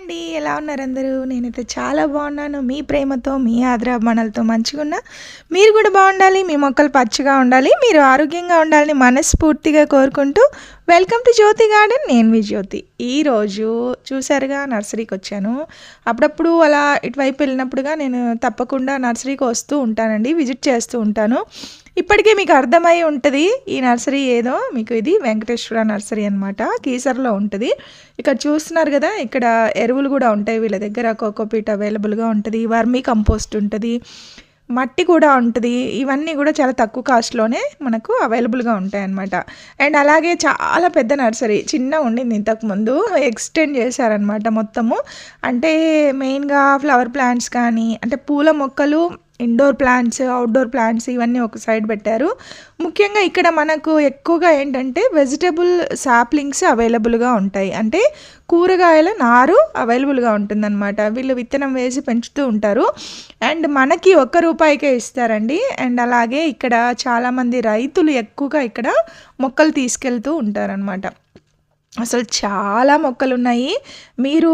అండి. ఎలా ఉన్నారు అందరూ? నేనైతే చాలా బాగున్నాను. మీ ప్రేమతో, మీ ఆదరాభిమానాలతో మంచిగున్నా. మీరు కూడా బాగుండాలి. మీ మొక్కలు పచ్చగా ఉండాలి. మీరు ఆరోగ్యంగా ఉండాలని మనస్ఫూర్తిగా కోరుకుంటూ వెల్కమ్ టు జ్యోతి గార్డెన్. నేను మీ జ్యోతి. ఈరోజు చూసారుగా నర్సరీకొచ్చాను. అప్పుడప్పుడు అలా ఇటువైపు వెళ్ళినప్పుడుగా నేను తప్పకుండా నర్సరీకి వస్తూ ఉంటానండి. విజిట్ చేస్తూ ఉంటాను. ఇప్పటికే మీకు అర్థమై ఉంటుంది ఈ నర్సరీ ఏదో. మీకు ఇది వెంకటేశ్వర నర్సరీ అనమాట. కీసర్లో ఉంటుంది. ఇక్కడ చూస్తున్నారు కదా, ఇక్కడ ఎరువులు కూడా ఉంటాయి వీళ్ళ దగ్గర. కోకోపీట్ అవైలబుల్గా ఉంటుంది, వర్మీ కంపోస్ట్ ఉంటుంది, మట్టి కూడా ఉంటుంది. ఇవన్నీ కూడా చాలా తక్కువ కాస్ట్లోనే మనకు అవైలబుల్గా ఉంటాయి అన్నమాట. అండ్ అలాగే చాలా పెద్ద నర్సరీ, చిన్న ఉండింది ఇంతకుముందు, ఎక్స్టెండ్ చేశారనమాట మొత్తము. అంటే మెయిన్గా ఫ్లవర్ ప్లాంట్స్ కానీ, అంటే పూల మొక్కలు, ఇండోర్ ప్లాంట్స్, అవుట్డోర్ ప్లాంట్స్ ఇవన్నీ ఒక సైడ్ పెట్టారు. ముఖ్యంగా ఇక్కడ మనకు ఎక్కువగా ఏంటంటే వెజిటబుల్ సాప్లింగ్స్ అవైలబుల్గా ఉంటాయి. అంటే కూరగాయల నారు అవైలబుల్గా ఉంటుందన్నమాట. వీళ్ళు విత్తనం వేసి పెంచుతూ ఉంటారు. అండ్ మనకి ₹1 ఇస్తారండి. అండ్ అలాగే ఇక్కడ చాలామంది రైతులు ఎక్కువగా ఇక్కడ మొక్కలు తీసుకెళ్తూ ఉంటారనమాట. అసలు చాలా మొక్కలు ఉన్నాయి. మీరు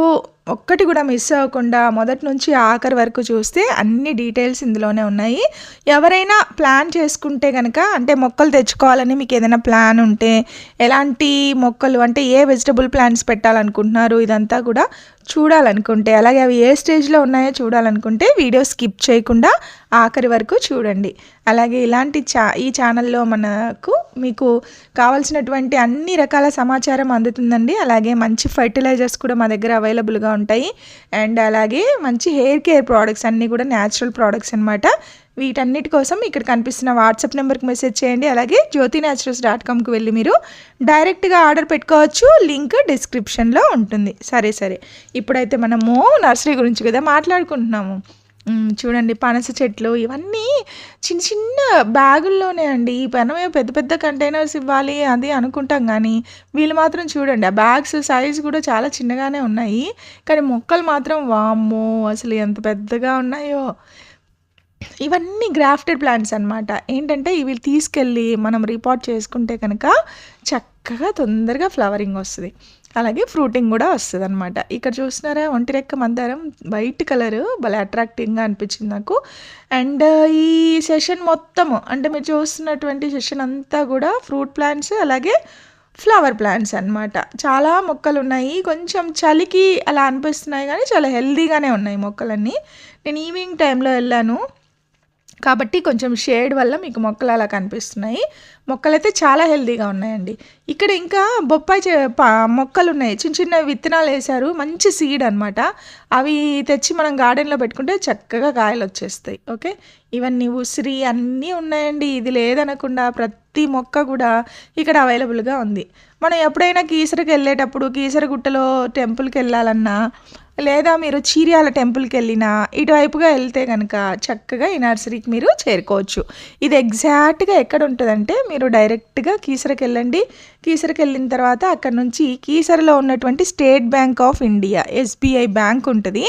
ఒక్కటి కూడా మిస్ అవ్వకుండా మొదటి నుంచి ఆఖరి వరకు చూస్తే అన్ని డీటెయిల్స్ ఇందులోనే ఉన్నాయి. ఎవరైనా ప్లాన్ చేసుకుంటే కనుక, అంటే మొక్కలు తెచ్చుకోవాలని మీకు ఏదైనా ప్లాన్ ఉంటే, ఎలాంటి మొక్కలు అంటే ఏ వెజిటబుల్ ప్లాంట్స్ పెట్టాలనుకుంటున్నారు ఇదంతా కూడా చూడాలనుకుంటే, అలాగే అవి ఏ స్టేజ్లో ఉన్నాయో చూడాలనుకుంటే వీడియో స్కిప్ చేయకుండా ఆఖరి వరకు చూడండి. అలాగే ఇలాంటి ఈ ఛానల్లో మనకు మీకు కావాల్సినటువంటి అన్ని రకాల సమాచారం అందుతుందండి. అలాగే మంచి ఫర్టిలైజర్స్ కూడా మా దగ్గర అవైలబుల్గా ఉంటాయి. అండ్ అలాగే మంచి హెయిర్ కేర్ ప్రోడక్ట్స్ అన్నీ కూడా న్యాచురల్ ప్రోడక్ట్స్ అనమాట. వీటన్నిటి కోసం ఇక్కడ కనిపిస్తున్న వాట్సాప్ నెంబర్కి మెసేజ్ చేయండి. అలాగే jyotinaturals.comకి వెళ్ళి మీరు డైరెక్ట్గా ఆర్డర్ పెట్టుకోవచ్చు. లింక్ డిస్క్రిప్షన్లో ఉంటుంది. సరే ఇప్పుడైతే మనము నర్సరీ గురించి కదా మాట్లాడుకుంటున్నాము. చూడండి, పనస చెట్లు ఇవన్నీ చిన్న చిన్న బ్యాగుల్లోనే అండి. మనమే పెద్ద పెద్ద కంటైనర్స్ ఇవ్వాలి అది అనుకుంటాం, కానీ వీళ్ళు మాత్రం చూడండి, ఆ బ్యాగ్స్ సైజ్ కూడా చాలా చిన్నగానే ఉన్నాయి. కానీ మొక్కలు మాత్రం వామ్మో అసలు ఎంత పెద్దగా ఉన్నాయో. ఇవన్నీ గ్రాఫ్టెడ్ ప్లాంట్స్ అనమాట. ఏంటంటే ఇవి తీసుకెళ్ళి మనం రిపోర్ట్ చేసుకుంటే కనుక చక్కగా తొందరగా ఫ్లవరింగ్ వస్తుంది, అలాగే ఫ్రూటింగ్ కూడా వస్తుంది అనమాట. ఇక్కడ చూస్తున్నారా, ఒంటిరెక్క మందారం వైట్ కలరు భలే అట్రాక్టివ్గా అనిపించింది నాకు. అండ్ ఈ సెషన్ మొత్తము, అంటే మీరు చూస్తున్నటువంటి సెషన్ అంతా కూడా ఫ్రూట్ ప్లాంట్స్ అలాగే ఫ్లవర్ ప్లాంట్స్ అనమాట. చాలా మొక్కలు ఉన్నాయి. కొంచెం చలికి అలా అనిపిస్తున్నాయి, కానీ చాలా హెల్దీగానే ఉన్నాయి మొక్కలన్నీ. నేను ఈవినింగ్ టైంలో వెళ్ళాను కాబట్టి కొంచెం షేడ్ వల్ల మీకు మొక్కలు అలా కనిపిస్తున్నాయి. మొక్కలైతే చాలా హెల్దీగా ఉన్నాయండి. ఇక్కడ ఇంకా బొప్పాయి మొక్కలు ఉన్నాయి. చిన్న చిన్న విత్తనాలు వేశారు, మంచి సీడ్ అనమాట. అవి తెచ్చి మనం గార్డెన్లో పెట్టుకుంటే చక్కగా కాయలు వచ్చేస్తాయి. ఓకే, ఇవన్నీ ఉసిరి అన్నీ ఉన్నాయండి. ఇది లేదనకుండా ప్రతి మొక్క కూడా ఇక్కడ అవైలబుల్గా ఉంది. మనం ఎప్పుడైనా కీసరకి వెళ్ళేటప్పుడు, కీసరగుట్టలో టెంపుల్కి వెళ్ళాలన్నా, లేదా మీరు చీర్యాల టెంపుల్కి వెళ్ళినా ఇటువైపుగా వెళ్తే కనుక చక్కగా ఈ నర్సరీకి మీరు చేరుకోవచ్చు. ఇది ఎగ్జాక్ట్గా ఎక్కడ ఉంటుందంటే, మీరు డైరెక్ట్గా కీసరకి వెళ్ళండి. కీసరకి వెళ్ళిన తర్వాత అక్కడ నుంచి కీసరలో ఉన్నటువంటి state bank of India SBI bank ఉంటుంది.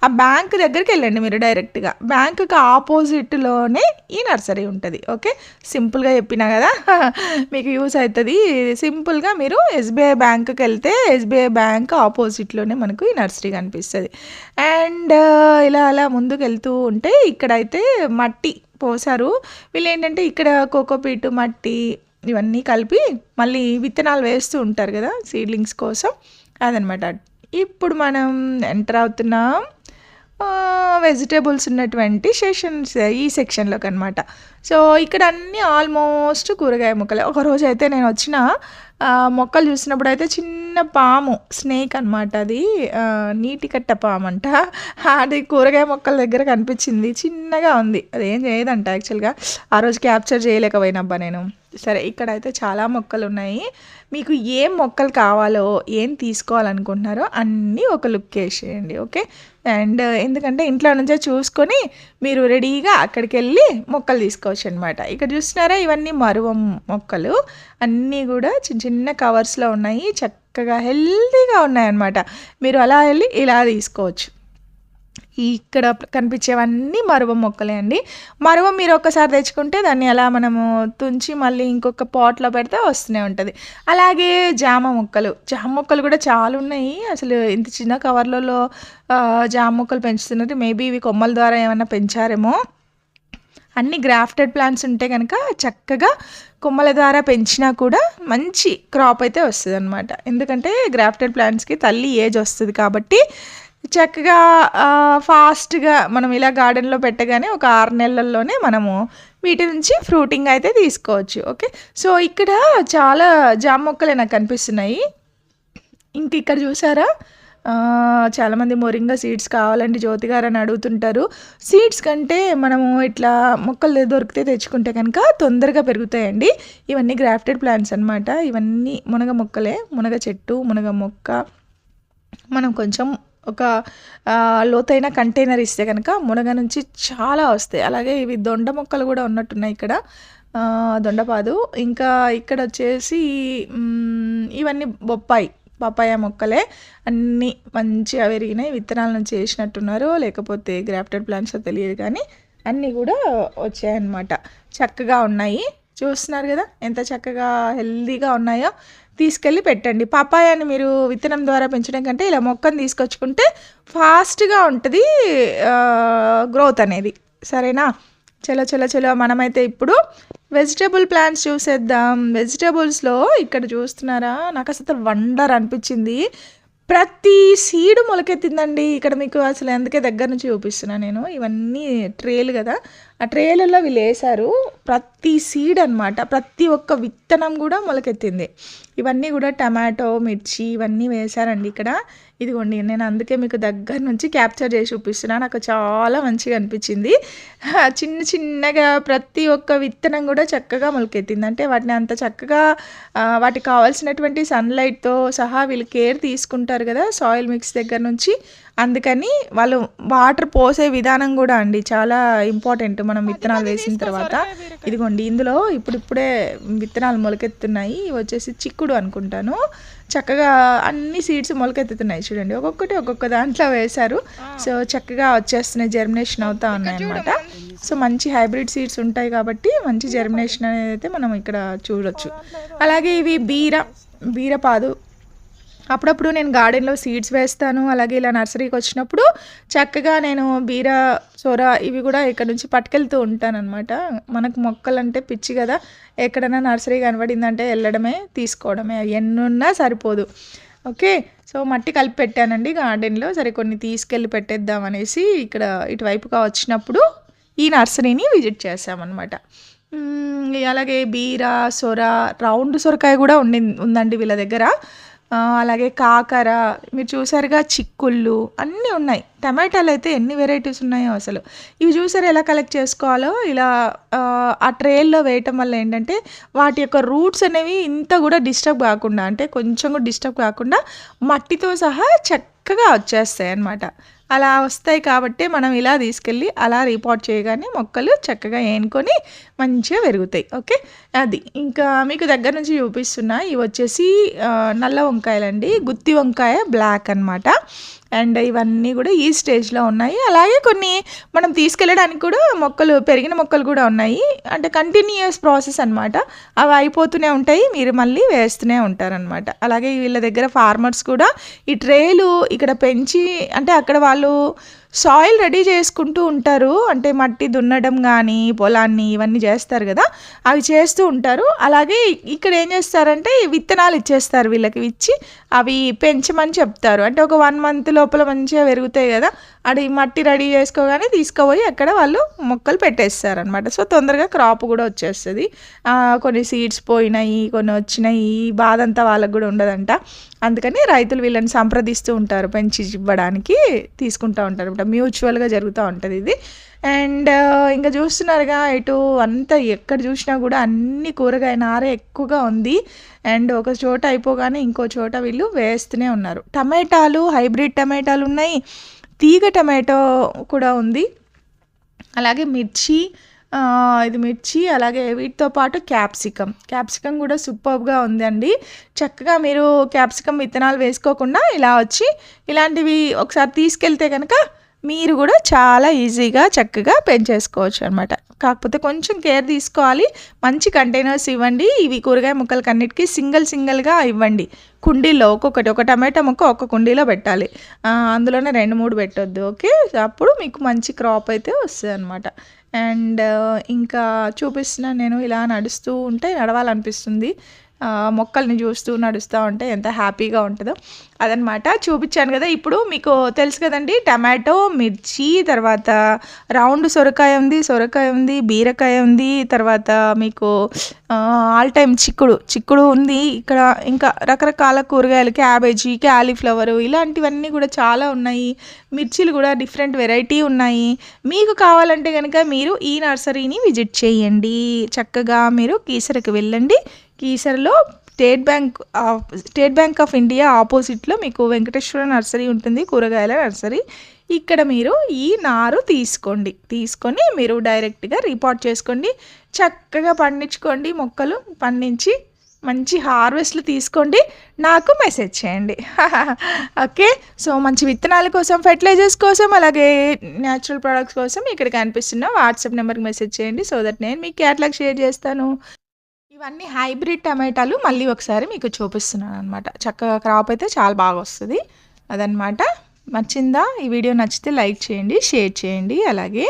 ఆ బ్యాంక్ దగ్గరికి వెళ్ళండి మీరు డైరెక్ట్గా. బ్యాంకుకి ఆపోజిట్లోనే ఈ నర్సరీ ఉంటుంది. ఓకే, సింపుల్గా చెప్పినా కదా మీకు యూస్ అవుతుంది. సింపుల్గా మీరు SBI బ్యాంకుకి వెళ్తే SBI బ్యాంక్ ఆపోజిట్లోనే మనకు ఈ నర్సరీ కనిపిస్తుంది. అండ్ ఇలా అలా ముందుకు వెళ్తూ ఉంటే ఇక్కడైతే మట్టి పోసారు. వీళ్ళు ఏంటంటే ఇక్కడ కోకోపీట్ మట్టి ఇవన్నీ కలిపి మళ్ళీ విత్తనాలు వేస్తూ ఉంటారు కదా సీడ్లింగ్స్ కోసం, అదనమాట. ఇప్పుడు మనం ఎంటర్ అవుతున్నాం వెజిటేబుల్స్ ఉన్నటువంటి ఈ సెక్షన్లోకి అనమాట. సో ఇక్కడ అన్నీ ఆల్మోస్ట్ కూరగాయ మొక్కలే. ఒకరోజు అయితే నేను వచ్చిన మొక్కలు చూసినప్పుడు అయితే చిన్న పాము, స్నేక్ అనమాట, అది నీటి కట్ట పాము అంట. అది కూరగాయ మొక్కల దగ్గర కనిపించింది, చిన్నగా ఉంది. అది ఏం చేయదంట యాక్చువల్గా. ఆ రోజు క్యాప్చర్ చేయలేకపోయినబ్బా నేను. సరే, ఇక్కడైతే చాలా మొక్కలు ఉన్నాయి. మీకు ఏం మొక్కలు కావాలో, ఏం తీసుకోవాలనుకుంటున్నారో అన్నీ ఒక లుక్ వేసేయండి. ఓకే, అండ్ ఎందుకంటే ఇంట్లో నుంచే చూసుకొని మీరు రెడీగా అక్కడికి వెళ్ళి మొక్కలు తీసుకోవచ్చు అనమాట. ఇక్కడ చూస్తున్నారా, ఇవన్నీ మరువం మొక్కలు అన్నీ కూడా చిన్న చిన్న కవర్స్లో ఉన్నాయి. చక్కగా హెల్తీగా ఉన్నాయన్నమాట. మీరు అలా వెళ్ళి ఇలా తీసుకోవచ్చు. ఇక్కడ కనిపించేవన్నీ మరువ మొక్కలే అండి. మరువ మీరు ఒక్కసారి తెచ్చుకుంటే దాన్ని అలా మనము తుంచి మళ్ళీ ఇంకొక పాట్‌లో పెడితే వస్తూనే ఉంటది. అలాగే జామ మొక్కలు కూడా చాలా ఉన్నాయి. అసలు ఇంత చిన్న కవర్‌లలో జామ మొక్కలు పెంచుతున్నారు. మేబీ ఇవి కొమ్మల ద్వారా ఏమన్నా పెంచారేమో! అన్ని గ్రాఫ్టెడ్ ప్లాంట్స్ ఉంటే గనక చక్కగా కొమ్మల ద్వారా పెంచినా కూడా మంచి క్రాప్ అయితే వస్తదనమాట. ఎందుకంటే గ్రాఫ్టెడ్ ప్లాంట్స్‌కి తల్లి ఏజ్ వస్తది కాబట్టి చక్కగా ఫాస్ట్‌గా మనం ఇలా గార్డెన్‌లో పెట్టగానే ఒక 6 నెలల్లోనే మనము వీటి నుంచి ఫ్రూటింగ్ అయితే తీసుకోవచ్చు. ఓకే. సో, ఇక్కడ చాలా జామ మొక్కలే నాకు కనిపిస్తున్నాయి. ఇంక ఇక్కడ చూసారా? చాలామంది మొరింగా సీడ్స్ కావాలండి జ్యోతి గారు అని అడుగుతుంటారు. సీడ్స్ కంటే మనము ఇట్లా మొక్కలు దొరికితే తెచ్చుకుంటే కనుక తొందరగా పెరుగుతాయండి. ఇవన్నీ గ్రాఫ్టెడ్ ప్లాంట్స్ అనమాట. ఇవన్నీ మునగ మొక్కలే. మునగ చెట్టు, మునగ మొక్క. మనం కొంచెం ఒక లోతైన కంటైనర్ ఇస్తే కనుక మునగ నుంచి చాలా వస్తాయి. అలాగే ఇవి దొండ మొక్కలు కూడా ఉన్నట్టున్నాయి ఇక్కడ. దొండపాదు. ఇంకా ఇక్కడ వచ్చేసి ఇవన్నీ పపాయ మొక్కలే. అన్నీ మంచిగా పెరిగినాయి. విత్తనాల నుంచి వేసినట్టున్నారు, లేకపోతే గ్రాఫ్టెడ్ ప్లాంట్స్ తెలియదు కానీ అన్నీ కూడా వచ్చాయన్నమాట. చక్కగా ఉన్నాయి. చూస్తున్నారు కదా ఎంత చక్కగా హెల్దీగా ఉన్నాయో. తీసుకెళ్ళి పెట్టండి. పపాయాని మీరు విత్తనం ద్వారా పెంచడం కంటే ఇలా మొక్కను తీసుకొచ్చుకుంటే ఫాస్ట్‌గా ఉంటది గ్రోత్ అనేది. సరేనా? చలో మనమైతే ఇప్పుడు వెజిటబుల్ ప్లాంట్స్ చూసేద్దాం. వెజిటబుల్స్‌లో ఇక్కడ చూస్తున్నారా? నాకు అసలు వండర్ అనిపించింది. ప్రతి సీడు మొలకెత్తిందండి. ఇక్కడ మీకు అసలు అందుకే దగ్గర నుంచి చూపిస్తున్నా నేను. ఇవన్నీ ట్రేలు కదా! ఆ ట్రేలలో వీళ్ళు వేశారు. ప్రతి సీడ్ అనమాట. ప్రతి ఒక్క విత్తనం కూడా మొలకెత్తింది. ఇవన్నీ కూడా టమాటో, మిర్చి ఇవన్నీ వేశారండి ఇక్కడ. ఇదిగోండి నేను అందుకే మీకు దగ్గర నుంచి క్యాప్చర్ చేసి చూపిస్తున్నా. నాకు చాలా మంచిగా అనిపించింది. చిన్నగా ప్రతి ఒక్క విత్తనం కూడా చక్కగా మొలకెత్తింది. అంటే వాటిని అంత చక్కగా వాటికి కావాల్సినటువంటి సన్లైట్తో సహా వీళ్ళు కేర్ తీసుకుంటారు కదా సాయిల్ మిక్స్ దగ్గర నుంచి. అందుకని వాళ్ళు వాటర్ పోసే విధానం కూడా అండి చాలా ఇంపార్టెంట్ మనం విత్తనాలు వేసిన తర్వాత. ఇదిగోండి ఇందులో ఇప్పుడిప్పుడే విత్తనాలు మొలకెత్తున్నాయి. ఇవి వచ్చేసి చిక్కుడు అనుకుంటాను. చక్కగా అన్ని సీడ్స్ మొలకెత్తుతున్నాయి చూడండి. ఒక్కొక్క దాంట్లో వేశారు. సో చక్కగా వచ్చేస్తున్నాయి, జర్మినేషన్ అవుతా ఉన్నాయి అన్నమాట. సో మంచి హైబ్రిడ్ సీడ్స్ ఉంటాయి కాబట్టి మంచి జర్మినేషన్ అనేది అయితే మనం ఇక్కడ చూడొచ్చు. అలాగే ఇవి బీరపాదు. అప్పుడప్పుడు నేను గార్డెన్లో సీడ్స్ వేస్తాను. అలాగే ఇలా నర్సరీకి వచ్చినప్పుడు చక్కగా నేను బీర, సొర ఇవి కూడా ఇక్కడ నుంచి పట్టుకెళ్తూ ఉంటానన్నమాట. మనకు మొక్కలంటే పిచ్చి కదా! ఎక్కడైనా నర్సరీ కనబడిందంటే వెళ్ళడమే, తీసుకోవడమే. ఎన్నున్నా సరిపోదు. ఓకే. సో మట్టి కలిపి పెట్టానండి గార్డెన్లో. సరే కొన్ని తీసుకెళ్ళి పెట్టేద్దాం అనేసి ఇక్కడ ఇటువైపుగా వచ్చినప్పుడు ఈ నర్సరీని విజిట్ చేసామన్నమాట. అలాగే బీర, సొర, రౌండ్ సొరకాయ కూడా ఉందండి వీళ్ళ దగ్గర. అలాగే కాకర, మీరు చూసారుగా చిక్కుళ్ళు అన్నీ ఉన్నాయి. టమాటాలు అయితే ఎన్ని వెరైటీస్ ఉన్నాయో అసలు. ఇవి చూసారు ఎలా కలెక్ట్ చేసుకోవాలో. ఇలా ఆ ట్రేల్లో వేయటం వల్ల ఏంటంటే వాటి యొక్క రూట్స్ అనేవి ఇంత కూడా డిస్టర్బ్ కాకుండా, అంటే కొంచెం కూడా డిస్టర్బ్ కాకుండా మట్టితో సహా చక్కగా వచ్చేస్తాయి అన్నమాట. అలా వస్తాయి కాబట్టి మనం ఇలా తీసుకెళ్ళి అలా రీపాట్ చేయగానే మొక్కలు చక్కగా ఏనుకొని మంచిగా పెరుగుతాయి. ఓకే. అది ఇంకా మీకు దగ్గర నుంచి చూపిస్తున్నా. ఇవి వచ్చేసి నల్ల వంకాయలండి. గుత్తి వంకాయ బ్లాక్ అనమాట. అండ్ ఇవన్నీ కూడా ఈ స్టేజ్లో ఉన్నాయి. అలాగే కొన్ని మనం తీసుకెళ్ళడానికి కూడా పెరిగిన మొక్కలు కూడా ఉన్నాయి. అంటే కంటిన్యూయస్ ప్రాసెస్ అనమాట. అవి అయిపోతూనే ఉంటాయి, మీరు మళ్ళీ వేస్తూనే ఉంటారనమాట. అలాగే వీళ్ళ దగ్గర ఫార్మర్స్ కూడా ఈ ట్రేలు ఇక్కడ పెంచి, అంటే అక్కడ వాళ్ళు సాయిల్ రెడీ చేసుకుంటూ ఉంటారు. అంటే మట్టి దున్నడం కానీ పొలాన్ని ఇవన్నీ చేస్తారు కదా, అవి చేస్తూ ఉంటారు. అలాగే ఇక్కడ ఏం చేస్తారంటే విత్తనాలు ఇచ్చేస్తారు వీళ్ళకి. ఇచ్చి అవి పెంచమని చెప్తారు. అంటే ఒక 1 మంత్ లోపల మంచిగా పెరుగుతాయి కదా, అది మట్టి రెడీ చేసుకోగానే తీసుకుపోయి అక్కడ వాళ్ళు మొక్కలు పెట్టేస్తారనమాట. సో తొందరగా క్రాప్ కూడా వచ్చేస్తుంది. కొన్ని సీడ్స్ పోయినాయి, కొన్ని వచ్చినాయి, ఈ బాధ అంతా వాళ్ళకు కూడా ఉండదంట. అందుకని రైతులు వీళ్ళని సంప్రదిస్తూ ఉంటారు, పెంచి ఇవ్వడానికి తీసుకుంటూ ఉంటారు అనమాట. మ్యూచువల్గా జరుగుతూ ఉంటుంది ఇది. అండ్ ఇంకా చూస్తున్నారుగా ఇటు అంతా ఎక్కడ చూసినా కూడా అన్ని కూరగాయ నారే ఎక్కువగా ఉంది. అండ్ ఒక చోట అయిపోగానే ఇంకో చోట వీళ్ళు వేస్తూనే ఉన్నారు. టమాటాలు, హైబ్రిడ్ టమాటాలు ఉన్నాయి, తీగ టమాటో కూడా ఉంది. అలాగే ఇది మిర్చి, అలాగే వీటితో పాటు క్యాప్సికమ్ కూడా సూపర్గా ఉందండి. చక్కగా మీరు క్యాప్సికమ్ విత్తనాలు వేసుకోకుండా ఇలా వచ్చి ఇలాంటివి ఒకసారి తీసుకెళ్తే కనుక మీరు కూడా చాలా ఈజీగా చక్కగా పెంచేసుకోవచ్చు అనమాట. కాకపోతే కొంచెం కేర్ తీసుకోవాలి. మంచి కంటైనర్స్ ఇవ్వండి. ఇవి కూరగాయ ముక్కలకన్నిటికీ సింగిల్గా ఇవ్వండి. కుండీల్లో ఒక్కొక్కటి, ఒక టమాటా ముక్క ఒక కుండీలో పెట్టాలి. అందులోనే 2, 3 పెట్టొద్దు. ఓకే, అప్పుడు మీకు మంచి క్రాప్ అయితే వస్తుంది అనమాట. అండ్ ఇంకా చూపిస్తున్నాను నేను. ఇలా నడుస్తూ ఉంటే నడవాలనిపిస్తుంది. మొక్కల్ని చూస్తూ నడుస్తూ ఉంటే ఎంత హ్యాపీగా ఉంటుందో అదనమాట. చూపించాను కదా. ఇప్పుడు మీకు తెలుసు కదండి, టమాటో, మిర్చి, తర్వాత రౌండ్ సొరకాయ ఉంది, బీరకాయ ఉంది, తర్వాత మీకు ఆల్ టైమ్ చిక్కుడు ఉంది. ఇక్కడ ఇంకా రకరకాల కూరగాయలు, క్యాబేజీ, క్యాలీఫ్లవరు, ఇలాంటివన్నీ కూడా చాలా ఉన్నాయి. మిర్చీలు కూడా డిఫరెంట్ వెరైటీ ఉన్నాయి. మీకు కావాలంటే కనుక మీరు ఈ నర్సరీని విజిట్ చేయండి. చక్కగా మీరు కీసరకు వెళ్ళండి. కీసరలో స్టేట్ బ్యాంక్ ఆఫ్ ఇండియా ఆపోజిట్లో మీకు వెంకటేశ్వర నర్సరీ ఉంటుంది, కూరగాయల నర్సరీ. ఇక్కడ మీరు ఈ నారు తీసుకొని మీరు డైరెక్ట్గా రిపోర్ట్ చేసుకోండి. చక్కగా పండించుకోండి. మొక్కలు పండించి మంచి హార్వెస్ట్లు తీసుకోండి. నాకు మెసేజ్ చేయండి. ఓకే, సో మంచి విత్తనాల కోసం, ఫెర్టిలైజర్స్ కోసం, అలాగే న్యాచురల్ ప్రొడక్ట్స్ కోసం ఇక్కడ కనిపిస్తున్న వాట్సాప్ నెంబర్కి మెసేజ్ చేయండి. సో దట్ నేను మీకు క్యాటలాగ్ షేర్ చేస్తాను. ఇవన్నీ హైబ్రిడ్ టమాటాలు మళ్ళీ ఒకసారి మీకు చూపిస్తున్నాను అనమాట. చక్కగా క్రాప్ అయితే చాలా బాగా వస్తుంది అదనమాట. నచ్చిందా? ఈ వీడియో నచ్చితే లైక్ చేయండి, షేర్ చేయండి. అలాగే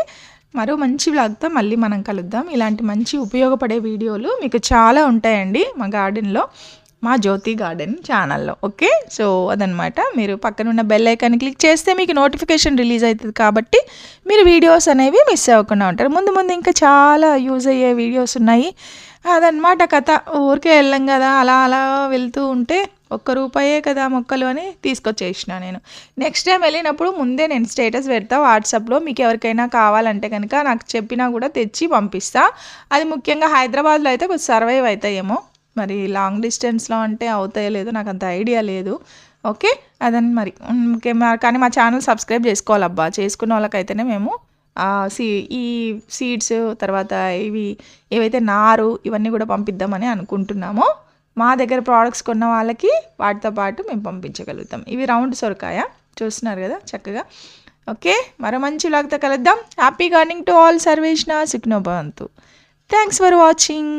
మరో మంచి వ్లాగ్తో మళ్ళీ మనం కలుద్దాం. ఇలాంటి మంచి ఉపయోగపడే వీడియోలు మీకు చాలా ఉంటాయండి మా గార్డెన్లో, మా జ్యోతి గార్డెన్ ఛానల్లో. ఓకే, సో అదనమాట. మీరు పక్కనున్న బెల్ ఐకాన్ క్లిక్ చేస్తే మీకు నోటిఫికేషన్ రిలీజ్ అవుతుంది, కాబట్టి మీరు వీడియోస్ అనేవి మిస్ అవ్వకుండా ఉంటారు. ముందు ఇంకా చాలా యూజ్ అయ్యే వీడియోస్ ఉన్నాయి. అదనమాట కథ. ఊరికే వెళ్ళాం కదా, అలా వెళ్తూ ఉంటే ₹1 కదా మొక్కలు అని తీసుకొచ్చేసిన నేను. నెక్స్ట్ టైం వెళ్ళినప్పుడు ముందే నేను స్టేటస్ పెడతా వాట్సాప్లో. మీకు ఎవరికైనా కావాలంటే కనుక నాకు చెప్పినా కూడా తెచ్చి పంపిస్తా. అది ముఖ్యంగా హైదరాబాద్లో అయితే కొంచెం సర్వైవ్ అవుతాయేమో, మరి లాంగ్ డిస్టెన్స్లో అంటే అవుతాయో లేదో నాకు అంత ఐడియా లేదు. ఓకే, అదని మరి కానీ మా ఛానల్ సబ్స్క్రైబ్ చేసుకోవాలబ్బా. చేసుకున్న వాళ్ళకైతేనే మేము ఈ సీడ్స్, తర్వాత ఏవైతే నారు, ఇవన్నీ కూడా పంపిద్దామని అనుకుంటున్నామో. మా దగ్గర ప్రోడక్ట్స్ కొన్న వాళ్ళకి వాటితో పాటు మేము పంపించగలుగుతాం. ఇవి రౌండ్ సొరకాయ చూస్తున్నారు కదా చక్కగా. ఓకే, మరో మంచి వ్లాగ్తో కలుద్దాం. Happy gardening to all. సర్వేష్ణ సుఖినో భవంతు. Thanks for watching.